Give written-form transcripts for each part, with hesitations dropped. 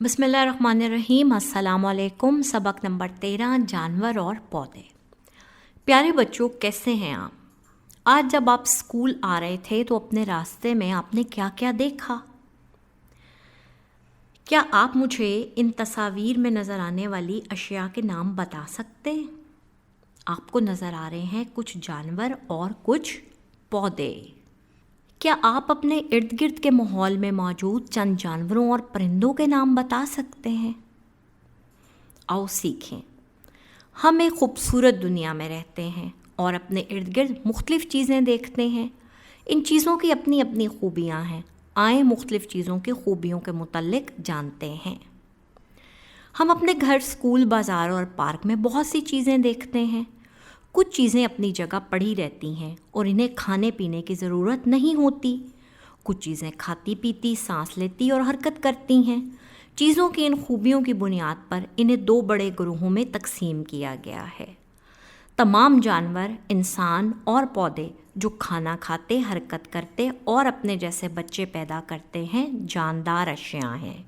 بسم اللہ الرحمن الرحیم۔ السلام علیکم۔ سبق نمبر 13، جانور اور پودے۔ پیارے بچوں، کیسے ہیں آپ؟ آج جب آپ اسکول آ رہے تھے تو اپنے راستے میں آپ نے کیا کیا دیکھا؟ کیا آپ مجھے ان تصاویر میں نظر آنے والی اشیاء کے نام بتا سکتے ہیں؟ آپ کو نظر آ رہے ہیں کچھ جانور اور کچھ پودے۔ کیا آپ اپنے ارد گرد کے ماحول میں موجود چند جانوروں اور پرندوں کے نام بتا سکتے ہیں؟ آؤ سیکھیں۔ ہم ایک خوبصورت دنیا میں رہتے ہیں اور اپنے ارد گرد مختلف چیزیں دیکھتے ہیں۔ ان چیزوں کی اپنی اپنی خوبیاں ہیں۔ آئیں مختلف چیزوں کی خوبیوں کے متعلق جانتے ہیں۔ ہم اپنے گھر، اسکول، بازار اور پارک میں بہت سی چیزیں دیکھتے ہیں۔ کچھ چیزیں اپنی جگہ پڑی رہتی ہیں اور انہیں کھانے پینے کی ضرورت نہیں ہوتی۔ کچھ چیزیں کھاتی پیتی، سانس لیتی اور حرکت کرتی ہیں۔ چیزوں کی ان خوبیوں کی بنیاد پر انہیں دو بڑے گروہوں میں تقسیم کیا گیا ہے۔ تمام جانور، انسان اور پودے جو کھانا کھاتے، حرکت کرتے اور اپنے جیسے بچے پیدا کرتے ہیں، جاندار اشیاء ہیں۔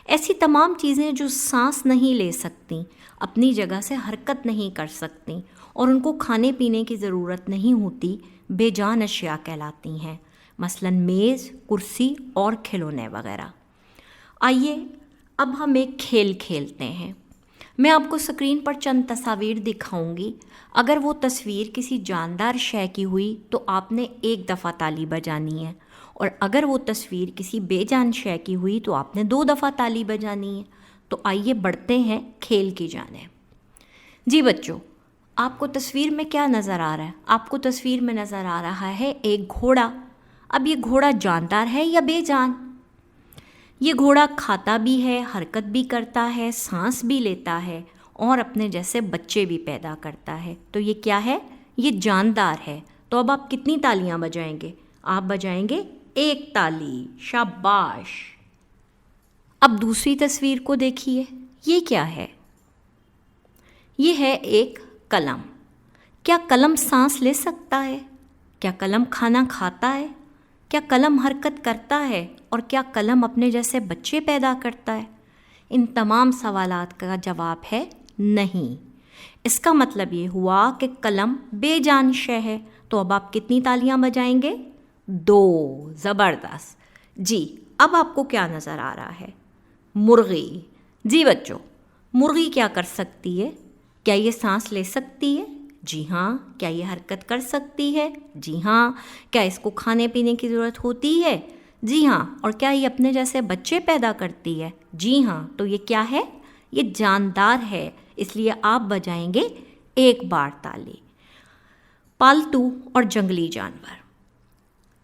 ایسی تمام چیزیں جو سانس نہیں لے سکتیں، اپنی جگہ سے حرکت نہیں کر سکتیں اور ان کو کھانے پینے کی ضرورت نہیں ہوتی، بے جان اشیاء کہلاتی ہیں، مثلاً میز، کرسی اور کھلونے وغیرہ۔ آئیے اب ہم ایک کھیل کھیلتے ہیں۔ میں آپ کو اسکرین پر چند تصاویر دکھاؤں گی۔ اگر وہ تصویر کسی جاندار شے کی ہوئی تو آپ نے ایک دفعہ تالی بجانی ہے، اور اگر وہ تصویر کسی بے جان شے کی ہوئی تو آپ نے 2 دفعہ تالی بجانی ہے۔ تو آئیے بڑھتے ہیں کھیل کی جانب۔ جی بچوں، آپ کو تصویر میں کیا نظر آ رہا ہے؟ آپ کو تصویر میں نظر آ رہا ہے ایک گھوڑا۔ اب یہ گھوڑا جاندار ہے یا بے جان؟ یہ گھوڑا کھاتا بھی ہے، حرکت بھی کرتا ہے، سانس بھی لیتا ہے اور اپنے جیسے بچے بھی پیدا کرتا ہے۔ تو یہ کیا ہے؟ یہ جاندار ہے۔ تو اب آپ کتنی تالیاں بجائیں گے؟ آپ بجائیں گے 1 تالی۔ شاباش۔ اب دوسری تصویر کو دیکھیے۔ یہ کیا ہے؟ یہ ہے ایک قلم۔ کیا قلم سانس لے سکتا ہے؟ کیا قلم کھانا کھاتا ہے؟ کیا قلم حرکت کرتا ہے؟ اور کیا قلم اپنے جیسے بچے پیدا کرتا ہے؟ ان تمام سوالات کا جواب ہے نہیں۔ اس کا مطلب یہ ہوا کہ قلم بے جان شے ہے۔ تو اب آپ کتنی تالیاں بجائیں گے؟ 2۔ زبردست۔ جی، اب آپ کو کیا نظر آ رہا ہے؟ مرغی۔ جی بچوں، مرغی کیا کر سکتی ہے؟ کیا یہ سانس لے سکتی ہے؟ جی ہاں۔ کیا یہ حرکت کر سکتی ہے؟ جی ہاں۔ کیا اس کو کھانے پینے کی ضرورت ہوتی ہے؟ جی ہاں۔ اور کیا یہ اپنے جیسے بچے پیدا کرتی ہے؟ جی ہاں۔ تو یہ کیا ہے؟ یہ جاندار ہے، اس لیے آپ بجائیں گے 1 بار تالی۔ پالتو اور جنگلی جانور۔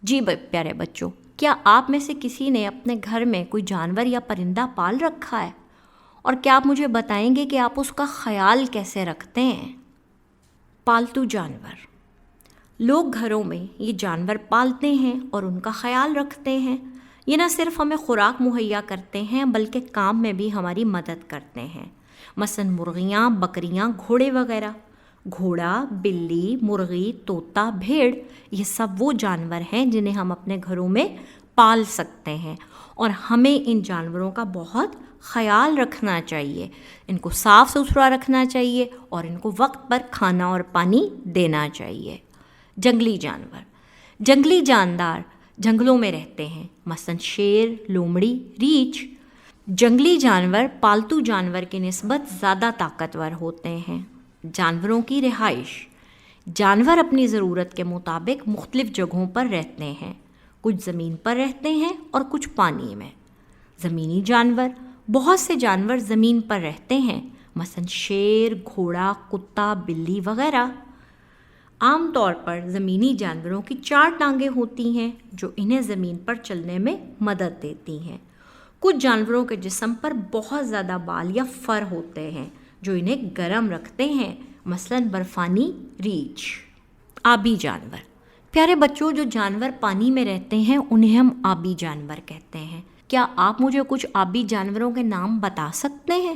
جی پیارے بچوں، کیا آپ میں سے کسی نے اپنے گھر میں کوئی جانور یا پرندہ پال رکھا ہے؟ اور کیا آپ مجھے بتائیں گے کہ آپ اس کا خیال کیسے رکھتے ہیں؟ پالتو جانور۔ لوگ گھروں میں یہ جانور پالتے ہیں اور ان کا خیال رکھتے ہیں۔ یہ نہ صرف ہمیں خوراک مہیا کرتے ہیں بلکہ کام میں بھی ہماری مدد کرتے ہیں، مثلاً مرغیاں، بکریاں، گھوڑے وغیرہ۔ گھوڑا، بلی، مرغی، طوطا، بھیڑ، یہ سب وہ جانور ہیں جنہیں ہم اپنے گھروں میں پال سکتے ہیں، اور ہمیں ان جانوروں کا بہت خیال رکھنا چاہیے۔ ان کو صاف ستھرا رکھنا چاہیے اور ان کو وقت پر کھانا اور پانی دینا چاہیے۔ جنگلی جانور۔ جنگلی جاندار جنگلوں میں رہتے ہیں، مثلاً شیر، لومڑی، ریچھ۔ جنگلی جانور پالتو جانور کی نسبت زیادہ طاقتور ہوتے ہیں۔ جانوروں کی رہائش۔ جانور اپنی ضرورت کے مطابق مختلف جگہوں پر رہتے ہیں۔ کچھ زمین پر رہتے ہیں اور کچھ پانی میں۔ زمینی جانور۔ بہت سے جانور زمین پر رہتے ہیں، مثلاً شیر، گھوڑا، کتا، بلی وغیرہ۔ عام طور پر زمینی جانوروں کی 4 ٹانگیں ہوتی ہیں جو انہیں زمین پر چلنے میں مدد دیتی ہیں۔ کچھ جانوروں کے جسم پر بہت زیادہ بال یا فر ہوتے ہیں جو انہیں گرم رکھتے ہیں، مثلاً برفانی ریچھ۔ آبی جانور۔ پیارے بچوں، جو جانور پانی میں رہتے ہیں انہیں ہم آبی جانور کہتے ہیں۔ کیا آپ مجھے کچھ آبی جانوروں کے نام بتا سکتے ہیں؟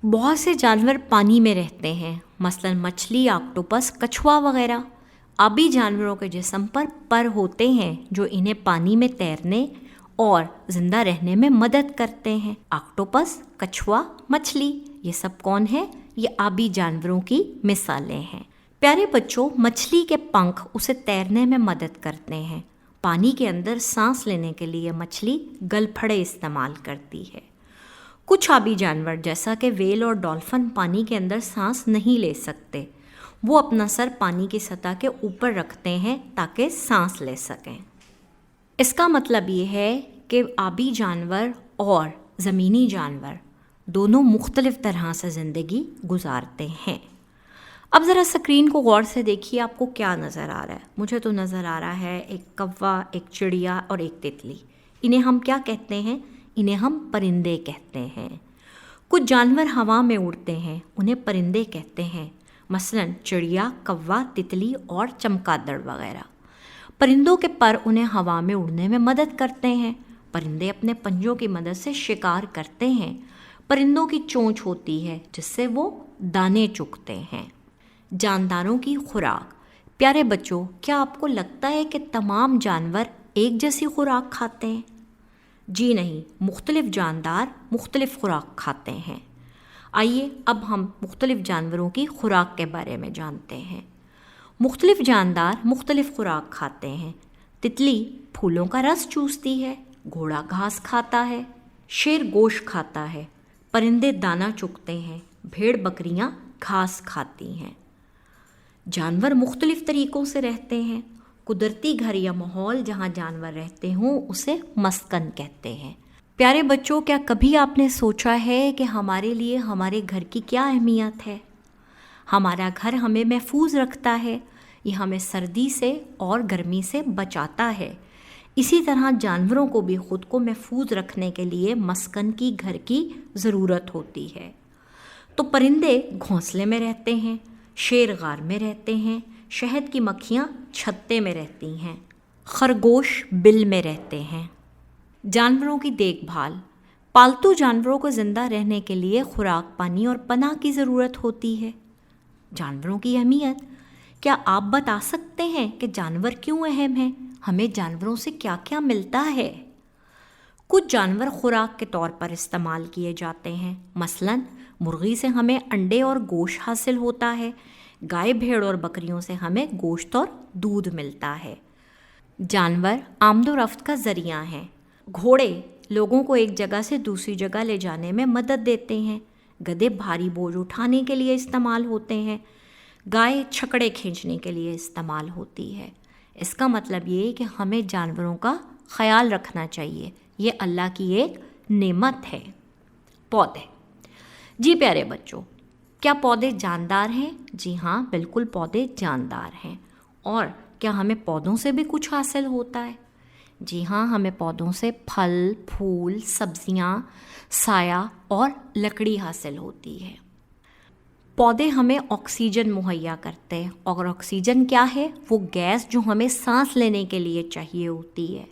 بہت سے جانور پانی میں رہتے ہیں، مثلاً مچھلی، آکٹوپس، کچھوا وغیرہ۔ آبی جانوروں کے جسم پر پر ہوتے ہیں جو انہیں پانی میں تیرنے اور زندہ رہنے میں مدد کرتے ہیں۔ آکٹوپس، کچھوا، مچھلی، یہ سب کون ہے؟ یہ آبی جانوروں کی مثالیں ہیں۔ پیارے بچوں، مچھلی کے پنکھ اسے تیرنے میں مدد کرتے ہیں۔ پانی کے اندر سانس لینے کے لیے مچھلی گل پھڑے استعمال کرتی ہے۔ کچھ آبی جانور جیسا کہ ویل اور ڈولفن پانی کے اندر سانس نہیں لے سکتے، وہ اپنا سر پانی کی سطح کے اوپر رکھتے ہیں تاکہ سانس لے سکیں۔ اس کا مطلب یہ ہے کہ آبی جانور اور زمینی جانور دونوں مختلف طرح سے زندگی گزارتے ہیں۔ اب ذرا اسکرین کو غور سے دیکھیے، آپ کو کیا نظر آ رہا ہے؟ مجھے تو نظر آ رہا ہے ایک کوا، ایک چڑیا اور ایک تتلی۔ انہیں ہم کیا کہتے ہیں؟ انہیں ہم پرندے کہتے ہیں۔ کچھ جانور ہوا میں اڑتے ہیں، انہیں پرندے کہتے ہیں، مثلاً چڑیا، کوا، تتلی اور چمگادڑ وغیرہ۔ پرندوں کے پر انہیں ہوا میں اڑنے میں مدد کرتے ہیں۔ پرندے اپنے پنجوں کی مدد سے شکار کرتے ہیں۔ پرندوں کی چونچ ہوتی ہے جس سے وہ دانے چگتے ہیں۔ جانداروں کی خوراک۔ پیارے بچوں، کیا آپ کو لگتا ہے کہ تمام جانور ایک جیسی خوراک کھاتے ہیں؟ جی نہیں، مختلف جاندار مختلف خوراک کھاتے ہیں۔ آئیے اب ہم مختلف جانوروں کی خوراک کے بارے میں جانتے ہیں۔ مختلف جاندار مختلف خوراک کھاتے ہیں۔ تتلی پھولوں کا رس چوستی ہے، گھوڑا گھاس کھاتا ہے، شیر گوشت کھاتا ہے، پرندے دانا چگتے ہیں، بھیڑ بکریاں گھاس کھاتی ہیں۔ جانور مختلف طریقوں سے رہتے ہیں۔ قدرتی گھر یا ماحول جہاں جانور رہتے ہوں اسے مسکن کہتے ہیں۔ پیارے بچوں، کیا کبھی آپ نے سوچا ہے کہ ہمارے لیے ہمارے گھر کی کیا اہمیت ہے؟ ہمارا گھر ہمیں محفوظ رکھتا ہے، یہ ہمیں سردی سے اور گرمی سے بچاتا ہے۔ اسی طرح جانوروں کو بھی خود کو محفوظ رکھنے کے لیے مسکن کی، گھر کی ضرورت ہوتی ہے۔ تو پرندے گھونسلے میں رہتے ہیں، شیر غار میں رہتے ہیں، شہد کی مکھیاں چھتے میں رہتی ہیں، خرگوش بل میں رہتے ہیں۔ جانوروں کی دیکھ بھال۔ پالتو جانوروں کو زندہ رہنے کے لیے خوراک، پانی اور پناہ کی ضرورت ہوتی ہے۔ جانوروں کی اہمیت۔ کیا آپ بتا سکتے ہیں کہ جانور کیوں اہم ہیں؟ ہمیں جانوروں سے کیا کیا ملتا ہے؟ کچھ جانور خوراک کے طور پر استعمال کیے جاتے ہیں، مثلاً مرغی سے ہمیں انڈے اور گوشت حاصل ہوتا ہے، گائے، بھیڑ اور بکریوں سے ہمیں گوشت اور دودھ ملتا ہے۔ جانور آمد و رفت کا ذریعہ ہیں۔ گھوڑے لوگوں کو ایک جگہ سے دوسری جگہ لے جانے میں مدد دیتے ہیں۔ گدھے بھاری بوجھ اٹھانے کے لیے استعمال ہوتے ہیں۔ گائے چھکڑے کھینچنے کے لیے استعمال ہوتی ہے۔ اس کا مطلب یہ کہ ہمیں جانوروں کا خیال رکھنا چاہیے، یہ اللہ کی ایک نعمت ہے۔ پودے۔ جی پیارے بچوں، کیا پودے جاندار ہیں؟ جی ہاں، بالکل پودے جاندار ہیں۔ اور کیا ہمیں پودوں سے بھی کچھ حاصل ہوتا ہے؟ جی ہاں، ہمیں پودوں سے پھل، پھول، سبزیاں، سایہ اور لکڑی حاصل ہوتی ہے۔ پودے ہمیں آکسیجن مہیا کرتے ہیں، اور آکسیجن کیا ہے؟ وہ گیس جو ہمیں سانس لینے کے لیے چاہیے ہوتی ہے۔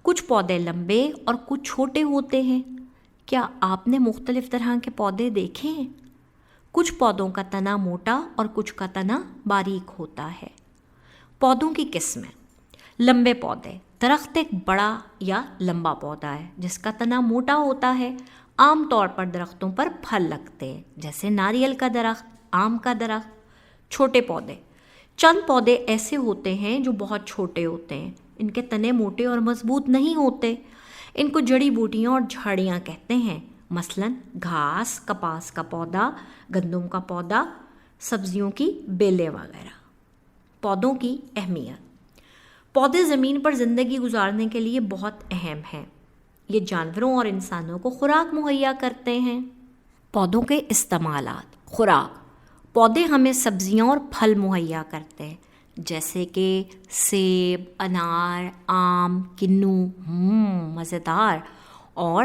کچھ پودے لمبے اور کچھ چھوٹے ہوتے ہیں۔ کیا آپ نے مختلف طرح کے پودے دیکھے ہیں؟ کچھ پودوں کا تنا موٹا اور کچھ کا تنا باریک ہوتا ہے۔ پودوں کی قسمیں۔ لمبے پودے۔ درخت ایک بڑا یا لمبا پودا ہے جس کا تنا موٹا ہوتا ہے۔ عام طور پر درختوں پر پھل لگتے ہیں، جیسے ناریل کا درخت، آم کا درخت۔ چھوٹے پودے۔ چند پودے ایسے ہوتے ہیں جو بہت چھوٹے ہوتے ہیں، ان کے تنے موٹے اور مضبوط نہیں ہوتے، ان کو جڑی بوٹیاں اور جھاڑیاں کہتے ہیں، مثلاً گھاس، کپاس کا پودا، گندم کا پودا، سبزیوں کی بیلیں وغیرہ۔ پودوں کی اہمیت۔ پودے زمین پر زندگی گزارنے کے لیے بہت اہم ہیں۔ یہ جانوروں اور انسانوں کو خوراک مہیا کرتے ہیں۔ پودوں کے استعمالات۔ خوراک۔ پودے ہمیں سبزیاں اور پھل مہیا کرتے ہیں، جیسے کہ سیب، انار، آم، کنو، مزیدار، اور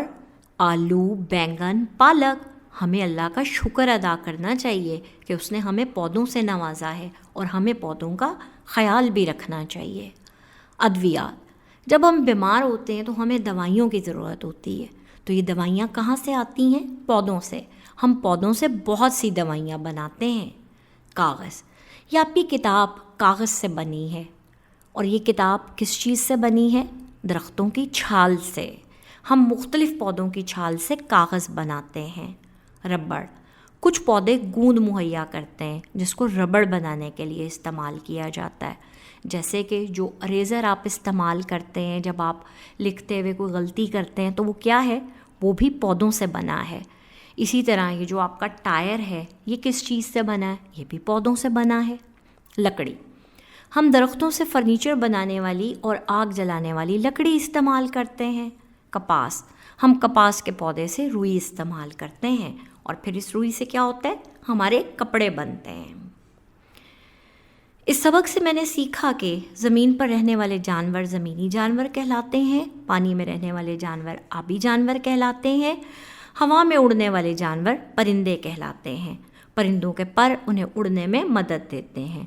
آلو، بینگن، پالک۔ ہمیں اللہ کا شکر ادا کرنا چاہیے کہ اس نے ہمیں پودوں سے نوازا ہے، اور ہمیں پودوں کا خیال بھی رکھنا چاہیے۔ ادویات۔ جب ہم بیمار ہوتے ہیں تو ہمیں دوائیوں کی ضرورت ہوتی ہے، تو یہ دوائیاں کہاں سے آتی ہیں؟ پودوں سے۔ ہم پودوں سے بہت سی دوائیاں بناتے ہیں۔ کاغذ۔ یہ آپ کی کتاب کاغذ سے بنی ہے، اور یہ کتاب کس چیز سے بنی ہے؟ درختوں کی چھال سے، ہم مختلف پودوں کی چھال سے کاغذ بناتے ہیں۔ ربڑ، کچھ پودے گوند مہیا کرتے ہیں جس کو ربڑ بنانے کے لیے استعمال کیا جاتا ہے، جیسے کہ جو اریزر آپ استعمال کرتے ہیں جب آپ لکھتے ہوئے کوئی غلطی کرتے ہیں تو وہ کیا ہے، وہ بھی پودوں سے بنا ہے۔ اسی طرح یہ جو آپ کا ٹائر ہے یہ کس چیز سے بنا ہے، یہ بھی پودوں سے بنا ہے۔ لکڑی، ہم درختوں سے فرنیچر بنانے والی اور آگ جلانے والی لکڑی استعمال کرتے ہیں۔ کپاس، ہم کپاس کے پودے سے روئی استعمال کرتے ہیں اور پھر اس روئی سے کیا ہوتا ہے، ہمارے کپڑے بنتے ہیں۔ اس سبق سے میں نے سیکھا کہ زمین پر رہنے والے جانور زمینی جانور کہلاتے ہیں، پانی میں رہنے والے جانور آبی جانور کہلاتے ہیں، ہوا میں اڑنے والے جانور پرندے کہلاتے ہیں۔ پرندوں کے پر انہیں اڑنے میں مدد دیتے ہیں۔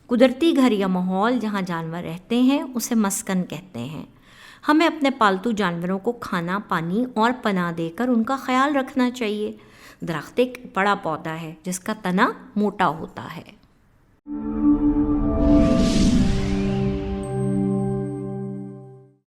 قدرتی گھر یا ماحول جہاں جانور رہتے ہیں اسے مسکن کہتے ہیں۔ ہمیں اپنے پالتو جانوروں کو کھانا، پانی اور پناہ دے کر ان کا خیال رکھنا چاہیے۔ درخت ایک بڑا پودا ہے جس کا تنا موٹا ہوتا ہے۔